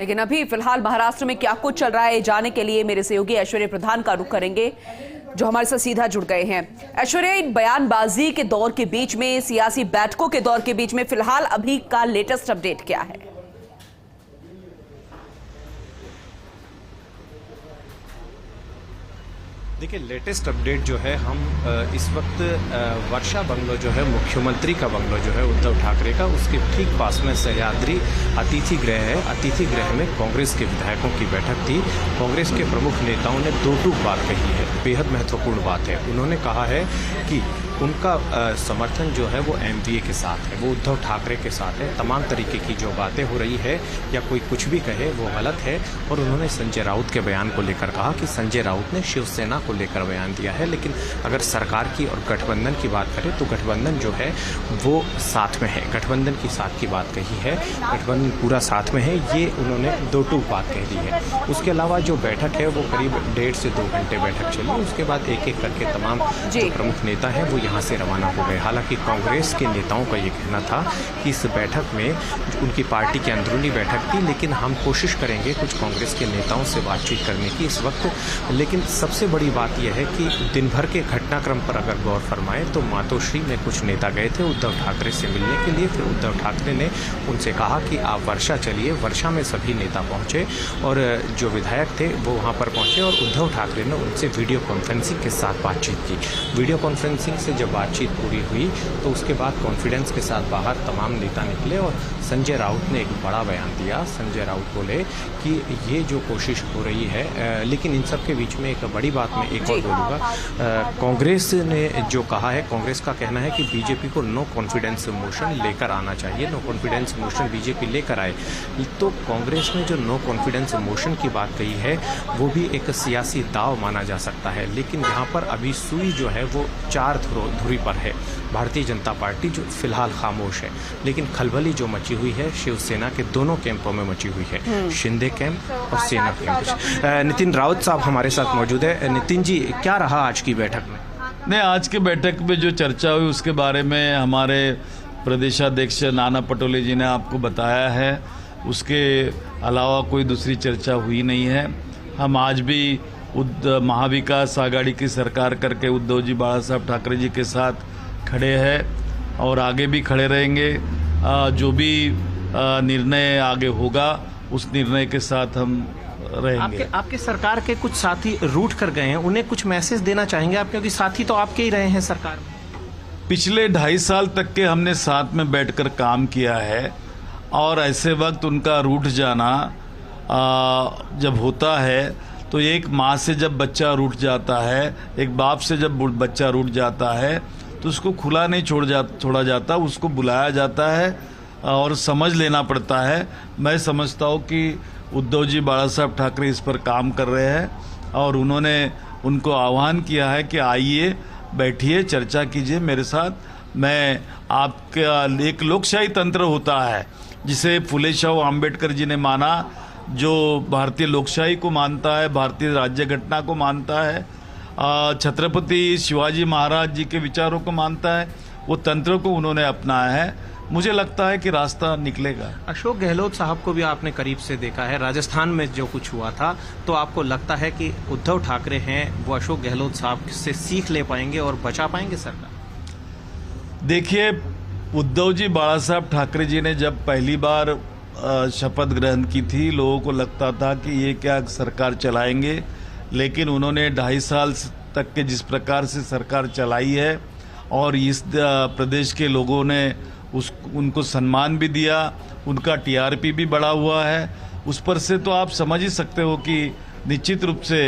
लेकिन अभी फिलहाल महाराष्ट्र में क्या कुछ चल रहा है जानने के लिए मेरे सहयोगी ऐश्वर्य प्रधान का रुख करेंगे, जो हमारे साथ सीधा जुड़ गए हैं। ऐश्वर्य, बयानबाजी के दौर के बीच में, सियासी बैठकों के दौर के बीच में फिलहाल अभी का लेटेस्ट अपडेट क्या है? देखिए, लेटेस्ट अपडेट जो है, हम इस वक्त वर्षा बंगलो जो है, मुख्यमंत्री का बंगलो जो है उद्धव ठाकरे का, उसके ठीक पास में सह्याद्री अतिथि गृह है। अतिथि गृह में कांग्रेस के विधायकों की बैठक थी। कांग्रेस के प्रमुख नेताओं ने दो टूक बात कही है, बेहद महत्वपूर्ण बात है। उन्होंने कहा है कि उनका समर्थन जो है वो एमवीए के साथ है, वो उद्धव ठाकरे के साथ है। तमाम तरीके की जो बातें हो रही है या कोई कुछ भी कहे वो गलत है। और उन्होंने संजय राउत के बयान को लेकर कहा कि संजय राउत ने शिवसेना को लेकर बयान दिया है, लेकिन अगर सरकार की और गठबंधन की बात करें तो गठबंधन जो है वो साथ में है। गठबंधन की साथ की बात कही है, गठबंधन पूरा साथ में है, ये उन्होंने दो टूक बात कह दी है। उसके अलावा जो बैठक है वो करीब 1.5 से 2 घंटे बैठक चली। उसके बाद एक एक करके तमाम जो प्रमुख नेता हैं वो यहाँ से रवाना हो गए। हालांकि कांग्रेस के नेताओं का ये कहना था कि इस बैठक में उनकी पार्टी की अंदरूनी बैठक थी, लेकिन हम कोशिश करेंगे कुछ कांग्रेस के नेताओं से बातचीत करने की इस वक्त। लेकिन सबसे बड़ी बात यह है कि दिन भर के घटनाक्रम पर अगर गौर फरमाएं तो मातोश्री में कुछ नेता गए थे उद्धव ठाकरे से मिलने के लिए। फिर उद्धव ठाकरे ने उनसे कहा कि आप वर्षा चलिए। वर्षा में सभी नेता पहुंचे और जो विधायक थे वो वहाँ पर पहुंचे और उद्धव ठाकरे ने उनसे वीडियो कॉन्फ्रेंसिंग के साथ बातचीत की। वीडियो कॉन्फ्रेंसिंग से जब बातचीत पूरी हुई तो उसके बाद कॉन्फिडेंस के साथ बाहर तमाम नेता निकले और संजय राउत ने एक बड़ा बयान दिया। संजय राउत बोले कि ये जो कोशिश हो रही है, लेकिन इन सब के बीच में एक बड़ी बात मैं एक और बोलूँगा। कांग्रेस ने जो कहा है, कांग्रेस का कहना है कि बीजेपी को नो कॉन्फिडेंस मोशन लेकर आना चाहिए। नो कॉन्फिडेंस मोशन बीजेपी लेकर आए तो कांग्रेस ने जो नो कॉन्फिडेंस मोशन की बात कही है वो भी एक सियासी दाव माना जा सकता है। लेकिन यहाँ पर अभी सुई जो है वो 4 धुरी पर है। भारतीय जनता पार्टी जो फिलहाल खामोश है, लेकिन खलबली जो मची हुई है शिवसेना के दोनों कैंपों में मची हुई है, शिंदे कैंप और सेना कैंप। नितिन राउत साहब हमारे साथ मौजूद है। नितिन जी, क्या रहा आज की बैठक में? नहीं, आज की बैठक में जो चर्चा हुई उसके बारे में हमारे प्रदेशाध्यक्ष नाना पटोले जी ने आपको बताया है। उसके अलावा कोई दूसरी चर्चा हुई नहीं है। हम आज भी महाविकास आघाड़ी की सरकार करके उद्धव जी बाला साहब ठाकरे जी के साथ खड़े हैं और आगे भी खड़े रहेंगे। जो भी निर्णय आगे होगा उस निर्णय के साथ हम रहेंगे। आपके सरकार के कुछ साथी रूठ कर गए हैं, उन्हें कुछ मैसेज देना चाहेंगे आप? क्योंकि साथी तो आपके ही रहे हैं सरकार में। पिछले 2.5 साल तक के हमने साथ में बैठकर काम किया है और ऐसे वक्त उनका रूठ जाना जब होता है तो एक माँ से जब बच्चा रूठ जाता है, एक बाप से जब बच्चा रूठ जाता है तो उसको खुला नहीं छोड़ा जाता, उसको बुलाया जाता है और समझ लेना पड़ता है। मैं समझता हूँ कि उद्धव जी बाला साहब ठाकरे इस पर काम कर रहे हैं और उन्होंने उनको आह्वान किया है कि आइए, बैठिए, चर्चा कीजिए मेरे साथ। मैं आपका एक लोकशाही तंत्र होता है जिसे फुले शाह अम्बेडकर जी ने माना, जो भारतीय लोकशाही को मानता है, भारतीय राज्य घटना को मानता है, छत्रपति शिवाजी महाराज जी के विचारों को मानता है, वो तंत्र को उन्होंने अपनाया है। मुझे लगता है कि रास्ता निकलेगा। अशोक गहलोत साहब को भी आपने करीब से देखा है, राजस्थान में जो कुछ हुआ था, तो आपको लगता है कि उद्धव ठाकरे हैं वो अशोक गहलोत साहब से सीख ले पाएंगे और बचा पाएंगे सरकार? देखिए, उद्धव जी बाला साहब ठाकरे जी ने जब पहली बार शपथ ग्रहण की थी, लोगों को लगता था कि ये क्या सरकार चलाएंगे, लेकिन उन्होंने 2.5 साल तक के जिस प्रकार से सरकार चलाई है और इस प्रदेश के लोगों ने उनको सम्मान भी दिया, उनका टीआरपी भी बढ़ा हुआ है। उस पर से तो आप समझ ही सकते हो कि निश्चित रूप से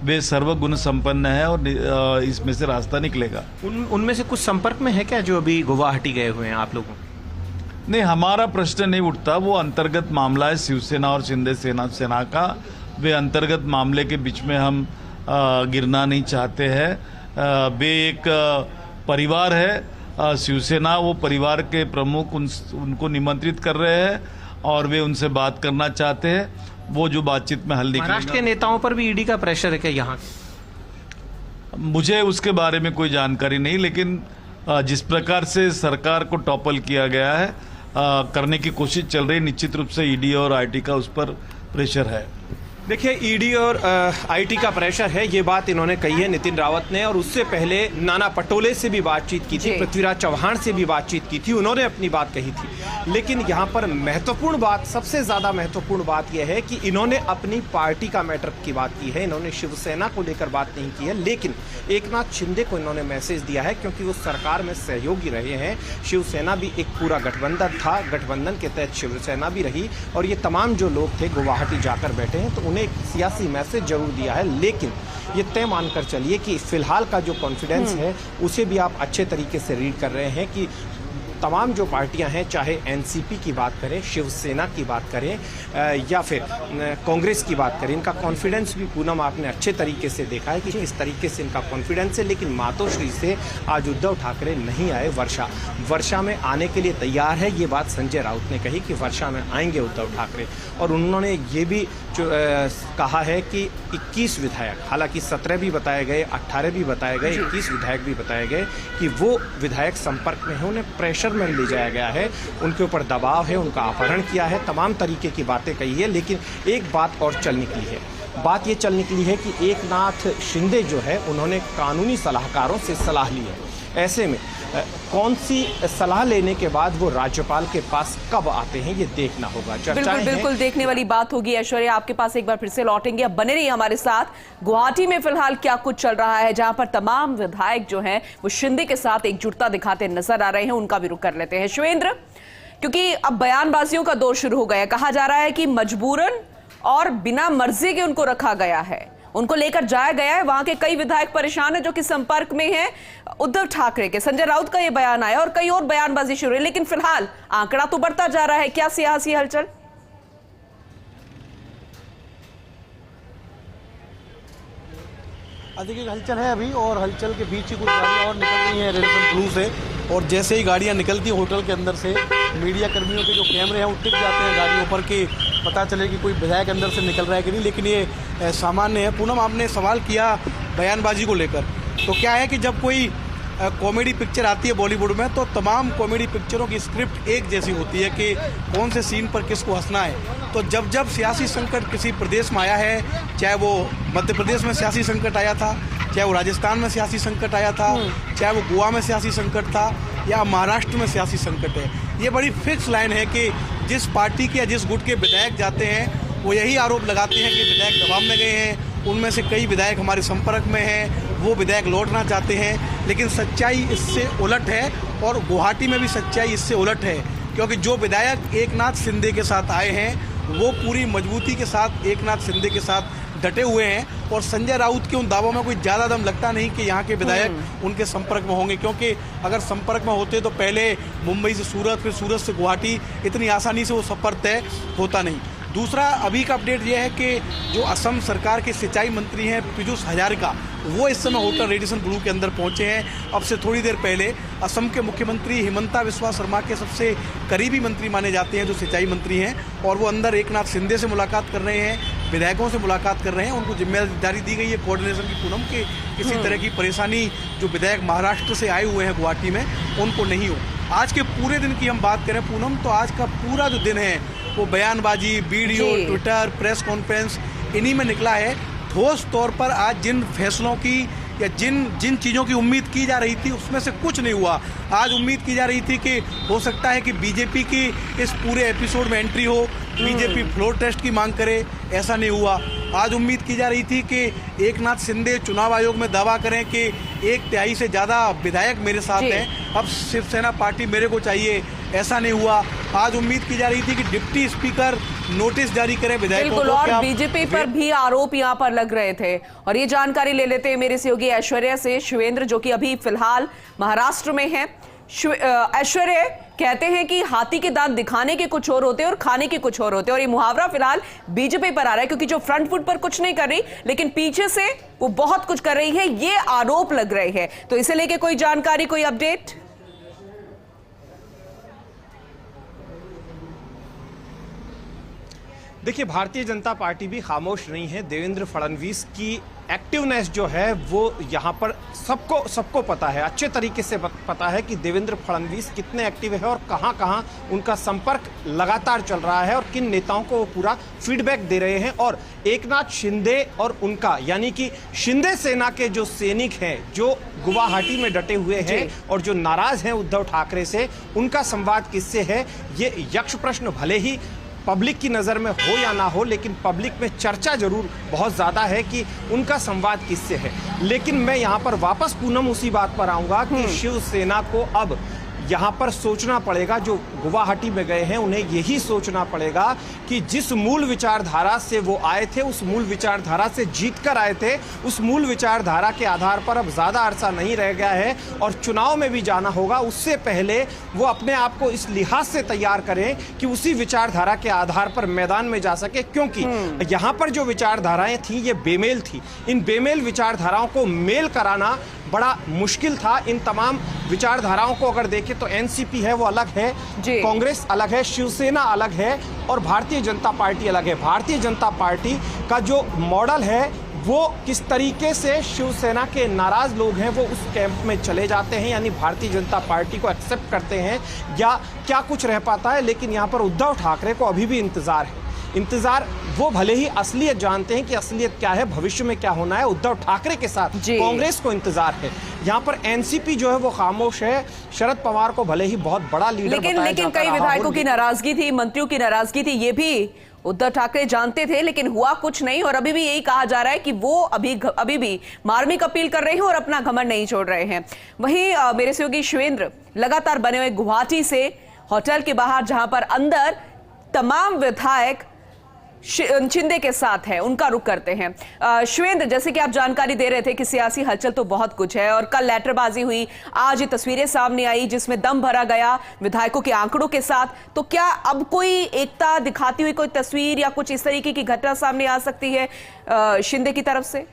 वे सर्वगुण संपन्न है और इसमें से रास्ता निकलेगा। उनमें से कुछ संपर्क में है क्या जो अभी गुवाहाटी गए हुए हैं आप लोगों? नहीं, हमारा प्रश्न नहीं उठता, वो अंतर्गत मामला है शिवसेना और शिंदे सेना का। वे अंतर्गत मामले के बीच में हम गिरना नहीं चाहते हैं। वे एक परिवार है, शिवसेना, वो परिवार के प्रमुख उनको निमंत्रित कर रहे हैं और वे उनसे बात करना चाहते हैं। वो जो बातचीत में हल निकलेगा। महाराष्ट्र के नेताओं पर भी ईडी का प्रेशर है क्या यहाँ? मुझे उसके बारे में कोई जानकारी नहीं, लेकिन जिस प्रकार से सरकार को टॉपल किया गया है, करने की कोशिश चल रही, निश्चित रूप से ईडी और आईटी का उस पर प्रेशर है। देखिए, ईडी और आईटी का प्रेशर है, ये बात इन्होंने कही है नितिन रावत ने, और उससे पहले नाना पटोले से भी बातचीत की थी, पृथ्वीराज चौहान से भी बातचीत की थी, उन्होंने अपनी बात कही थी। लेकिन यहाँ पर महत्वपूर्ण बात, सबसे ज्यादा महत्वपूर्ण बात यह है कि इन्होंने अपनी पार्टी का मैटर की बात की है, इन्होंने शिवसेना को लेकर बात नहीं की है। लेकिन एकनाथ शिंदे को इन्होंने मैसेज दिया है, क्योंकि वो सरकार में सहयोगी रहे हैं। शिवसेना भी एक पूरा गठबंधन था, गठबंधन के तहत शिवसेना भी रही, और ये तमाम जो लोग थे गुवाहाटी जाकर बैठे हैं, तो उन्हें एक सियासी मैसेज जरूर दिया है। लेकिन ये तय मानकर चलिए कि फिलहाल का जो कॉन्फिडेंस है उसे भी आप अच्छे तरीके से रीड कर रहे हैं कि तमाम जो पार्टियां हैं, चाहे एनसीपी की बात करें, शिवसेना की बात करें या फिर कांग्रेस की बात करें, इनका कॉन्फिडेंस भी पूनम आपने अच्छे तरीके से देखा है कि किस तरीके से इनका कॉन्फिडेंस है। लेकिन मातोश्री से आज उद्धव ठाकरे नहीं आए, वर्षा में आने के लिए तैयार है, ये बात संजय राउत ने कही कि वर्षा में आएंगे उद्धव ठाकरे। और उन्होंने ये भी कहा है कि 21 विधायक, हालांकि 17 भी बताए गए, 18 भी बताए गए, 21 विधायक भी बताए गए कि वो विधायक संपर्क में हैं, उन्हें प्रेशर में ले जाया गया है, उनके ऊपर दबाव है, उनका अपहरण किया है, तमाम तरीके की बातें कही है। लेकिन एक बात और चल निकली है, बात ये चल निकली है कि एकनाथ शिंदे जो है उन्होंने कानूनी सलाहकारों से सलाह ली है। ऐसे में कौन सी सलाह लेने के बाद वो राज्यपाल के पास कब आते हैं, ये देखना होगा। बिल्कुल देखने वाली बात होगी। ऐश्वर्या, आपके पास एक बार फिर से लौटेंगे, अब बने रहिए हमारे साथ। गुवाहाटी में फिलहाल क्या कुछ चल रहा है, जहां पर तमाम विधायक जो हैं वो शिंदे के साथ एकजुटता दिखाते नजर आ रहे हैं, उनका भी रुख कर लेते हैं। शिवेंद्र, क्योंकि अब बयानबाजियों का दौर शुरू हो गया, कहा जा रहा है कि मजबूरन और बिना मर्जी के उनको रखा गया है, उनको लेकर जाया गया है। वहां के कई विधायक परेशान हैं जो कि संपर्क में हैं उद्धव ठाकरे के। संजय राउत का ये बयान आया और कई और बयानबाजी शुरू है, लेकिन फिलहाल आंकड़ा तो बढ़ता जा रहा है। क्या सियासी हलचल? अधिक हलचल है अभी, और हलचल के बीच ही कुछ गाड़ियाँ और निकल रही हैं रेडिसन ब्लू से, और जैसे ही गाड़ियाँ निकलती हैं होटल के अंदर से, मीडिया कर्मियों के जो कैमरे हैं वो टिक जाते हैं गाड़ियों पर कि पता चले कि कोई विधायक अंदर से निकल रहा है कि नहीं। लेकिन ये सामान्य है। पूनम, आपने सवाल किया बयानबाजी को लेकर, तो क्या है कि जब कोई कॉमेडी पिक्चर आती है बॉलीवुड में, तो तमाम कॉमेडी पिक्चरों की स्क्रिप्ट एक जैसी होती है कि कौन से सीन पर किसको हंसना है। तो जब जब सियासी संकट किसी प्रदेश में आया है, चाहे वो मध्य प्रदेश में सियासी संकट आया था, चाहे वो राजस्थान में सियासी संकट आया था, चाहे वो गोवा में सियासी संकट था, या महाराष्ट्र में सियासी संकट है, ये बड़ी फिक्स लाइन है कि जिस पार्टी के या जिस गुट के विधायक जाते हैं वो यही आरोप लगाते हैं कि विधायक दबाव में गए हैं, उनमें से कई विधायक हमारे संपर्क में हैं, वो विधायक लौटना चाहते हैं। लेकिन सच्चाई इससे उलट है, और गुवाहाटी में भी सच्चाई इससे उलट है, क्योंकि जो विधायक एकनाथ शिंदे के साथ आए हैं वो पूरी मजबूती के साथ एकनाथ शिंदे के साथ डटे हुए हैं, और संजय राउत के उन दावों में कोई ज़्यादा दम लगता नहीं कि यहाँ के विधायक उनके संपर्क में होंगे, क्योंकि अगर संपर्क में होते तो पहले मुंबई से सूरत, फिर सूरत से गुवाहाटी, इतनी आसानी से वो सफ़र तय होता नहीं। दूसरा अभी का अपडेट ये है कि जो असम सरकार के सिंचाई मंत्री हैं पीयूष हजारिका, वो इस समय होटल रेडिसन ब्लू के अंदर पहुंचे हैं। अब से थोड़ी देर पहले असम के मुख्यमंत्री हिमंता बिस्वा शर्मा के सबसे करीबी मंत्री माने जाते हैं जो सिंचाई मंत्री हैं, और वो अंदर एकनाथ शिंदे से मुलाकात कर रहे हैं, विधायकों से मुलाकात कर रहे हैं। उनको जिम्मेदारी दी गई है कोऑर्डिनेशन की पूनम के किसी तरह की परेशानी जो विधायक महाराष्ट्र से आए हुए हैं गुवाहाटी में उनको नहीं हो। आज के पूरे दिन की हम बात करें पूनम, तो आज का पूरा जो दिन है वो बयानबाजी, वीडियो, ट्विटर, प्रेस कॉन्फ्रेंस, इन्हीं में निकला है। ठोस तौर पर आज जिन फैसलों की या जिन चीज़ों की उम्मीद की जा रही थी उसमें से कुछ नहीं हुआ। आज उम्मीद की जा रही थी कि हो सकता है कि बीजेपी की इस पूरे एपिसोड में एंट्री हो, बीजेपी फ्लोर टेस्ट की मांग करे, ऐसा नहीं हुआ। आज उम्मीद की जा रही थी कि एकनाथ शिंदे चुनाव आयोग में दावा करें कि 1/3 से ज़्यादा विधायक मेरे साथ हैं, अब शिवसेना पार्टी मेरे को चाहिए, ऐसा नहीं हुआ। आज उम्मीद की जा रही थी कि डिप्टी स्पीकर नोटिस जारी करें विधायकों को। और बीजेपी पर भी आरोप यहां पर लग रहे थे, और ये जानकारी ले लेते हैं मेरे सहयोगी ऐश्वर्या से। शिवेंद्र, जो कि अभी फिलहाल महाराष्ट्र में है। ऐश्वर्या, कहते हैं कि हाथी के दांत दिखाने के कुछ और होते हैं और खाने के कुछ और होते हैं, और ये मुहावरा फिलहाल बीजेपी पर आ रहा है, क्योंकि जो फ्रंट फुट पर कुछ नहीं कर रही लेकिन पीछे से वो बहुत कुछ कर रही है, ये आरोप लग रहे हैं। तो इसे लेके कोई जानकारी, कोई अपडेट? देखिए, भारतीय जनता पार्टी भी खामोश नहीं है। देवेंद्र फडणवीस की एक्टिवनेस जो है वो यहाँ पर सबको पता है, अच्छे तरीके से पता है कि देवेंद्र फडणवीस कितने एक्टिव है और कहाँ कहाँ उनका संपर्क लगातार चल रहा है और किन नेताओं को वो पूरा फीडबैक दे रहे हैं। और एकनाथ शिंदे और उनका यानी कि शिंदे सेना के जो सैनिक हैं, जो गुवाहाटी में डटे हुए हैं और जो नाराज हैं उद्धव ठाकरे से, उनका संवाद किससे है, ये यक्ष प्रश्न भले ही पब्लिक की नज़र में हो या ना हो, लेकिन पब्लिक में चर्चा जरूर बहुत ज़्यादा है कि उनका संवाद किससे है। लेकिन मैं यहाँ पर वापस पूनम उसी बात पर आऊँगा कि शिवसेना को अब यहाँ पर सोचना पड़ेगा, जो गुवाहाटी में गए हैं उन्हें यही सोचना पड़ेगा कि जिस मूल विचारधारा से वो आए थे, उस मूल विचारधारा से जीत कर आए थे, उस मूल विचारधारा के आधार पर अब ज़्यादा अरसा नहीं रह गया है और चुनाव में भी जाना होगा। उससे पहले वो अपने आप को इस लिहाज से तैयार करें कि उसी विचारधारा के आधार पर मैदान में जा सके, क्योंकि यहाँ पर जो विचारधाराएं थी ये बेमेल थी। इन बेमेल विचारधाराओं को मेल कराना बड़ा मुश्किल था। इन तमाम विचारधाराओं को अगर देखें तो एनसीपी है वो अलग है, कांग्रेस अलग है, शिवसेना अलग है और भारतीय जनता पार्टी अलग है। भारतीय जनता पार्टी का जो मॉडल है वो किस तरीके से शिवसेना के नाराज लोग हैं वो उस कैंप में चले जाते हैं, यानी भारतीय जनता पार्टी को एक्सेप्ट करते हैं, या क्या कुछ रह पाता है। लेकिन यहाँ पर उद्धव ठाकरे को अभी भी इंतजार है। इंतजार वो भले ही असलियत जानते हैं कि असलियत क्या है, भविष्य में क्या होना है। उद्धव ठाकरे के साथ कांग्रेस को इंतजार है। यहाँ पर एनसीपी जो है वो खामोश है। शरद पवार को भले ही बहुत बड़ा लीडर लेकिन कई विधायकों की नाराजगी थी, मंत्रियों की नाराजगी थी, ये भी उद्धव ठाकरे जानते थे, लेकिन हुआ कुछ नहीं। और अभी भी यही कहा जा रहा है कि वो अभी भी मार्मिक अपील कर रहे हैं और अपना घमंड नहीं छोड़ रहे हैं। वहीं मेरे सहयोगी शिवेंद्र लगातार बने हुए गुवाहाटी से होटल के बाहर, जहां पर अंदर तमाम विधायक शिंदे के साथ है, उनका रुख करते हैं। शिवेंद्र, जैसे कि आप जानकारी दे रहे थे कि सियासी हलचल तो बहुत कुछ है और कल लैटरबाजी हुई, आज ये तस्वीरें सामने आई जिसमें दम भरा गया विधायकों के आंकड़ों के साथ, तो क्या अब कोई एकता दिखाती हुई कोई तस्वीर या कुछ इस तरीके की घटना सामने आ सकती है शिंदे की तरफ से?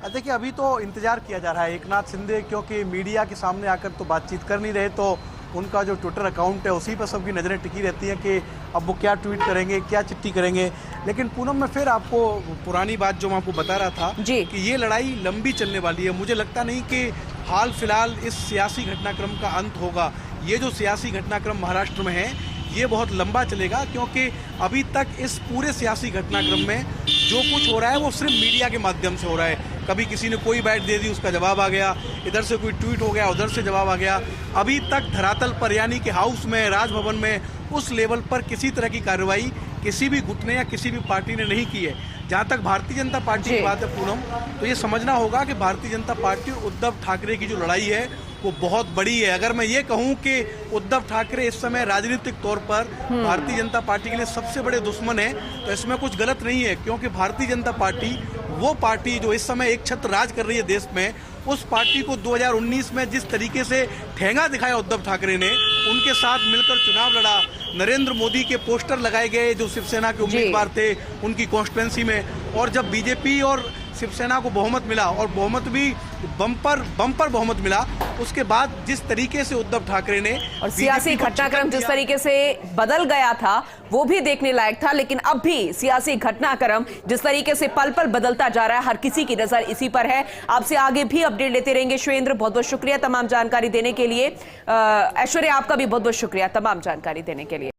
देखिए, अभी तो इंतजार किया जा रहा है। एकनाथ शिंदे क्योंकि मीडिया के सामने आकर तो बातचीत कर नहीं रहे, तो उनका जो ट्विटर अकाउंट है उसी पर सबकी नज़रें टिकी रहती हैं कि अब वो क्या ट्वीट करेंगे, क्या चिट्ठी करेंगे। लेकिन पूनम, मैं फिर आपको पुरानी बात जो मैं आपको बता रहा था कि ये लड़ाई लंबी चलने वाली है। मुझे लगता नहीं कि हाल फिलहाल इस सियासी घटनाक्रम का अंत होगा। ये जो सियासी घटनाक्रम महाराष्ट्र में है ये बहुत लंबा चलेगा, क्योंकि अभी तक इस पूरे सियासी घटनाक्रम में जो कुछ हो रहा है वो सिर्फ मीडिया के माध्यम से हो रहा है। कभी किसी ने कोई बाइट दे दी, उसका जवाब आ गया, इधर से कोई ट्वीट हो गया, उधर से जवाब आ गया। अभी तक धरातल पर यानी कि हाउस में, राजभवन में, उस लेवल पर किसी तरह की कार्रवाई किसी भी गुट ने या किसी भी पार्टी ने नहीं की है। जहाँ तक भारतीय जनता पार्टी की बात है पूनम, तो ये समझना होगा कि भारतीय जनता पार्टी और उद्धव ठाकरे की जो लड़ाई है वो बहुत बड़ी है। अगर मैं ये कहूँ कि उद्धव ठाकरे इस समय राजनीतिक तौर पर भारतीय जनता पार्टी के लिए सबसे बड़े दुश्मन है, तो इसमें कुछ गलत नहीं है, क्योंकि भारतीय जनता पार्टी वो पार्टी जो इस समय एक छत्र राज कर रही है देश में, उस पार्टी को 2019 में जिस तरीके से ठेंगा दिखाया उद्धव ठाकरे ने, उनके साथ मिलकर चुनाव लड़ा, नरेंद्र मोदी के पोस्टर लगाए गए जो शिवसेना के उम्मीदवार थे उनकी कॉन्स्टिट्यूंसी में, और जब बीजेपी और शिवसेना को बहुमत मिला और बहुमत भी बम्पर बहुमत मिला, उसके बाद जिस तरीके से उद्धव ठाकरे ने और सियासी घटनाक्रम जिस तरीके से बदल गया था वो भी देखने लायक था। लेकिन अब भी सियासी घटनाक्रम जिस तरीके से पल पल बदलता जा रहा है, हर किसी की नजर इसी पर है। आपसे आगे भी अपडेट लेते रहेंगे। शिवेंद्र, बहुत बहुत शुक्रिया तमाम जानकारी देने के लिए। ऐश्वर्या, आपका भी बहुत बहुत शुक्रिया तमाम जानकारी देने के लिए।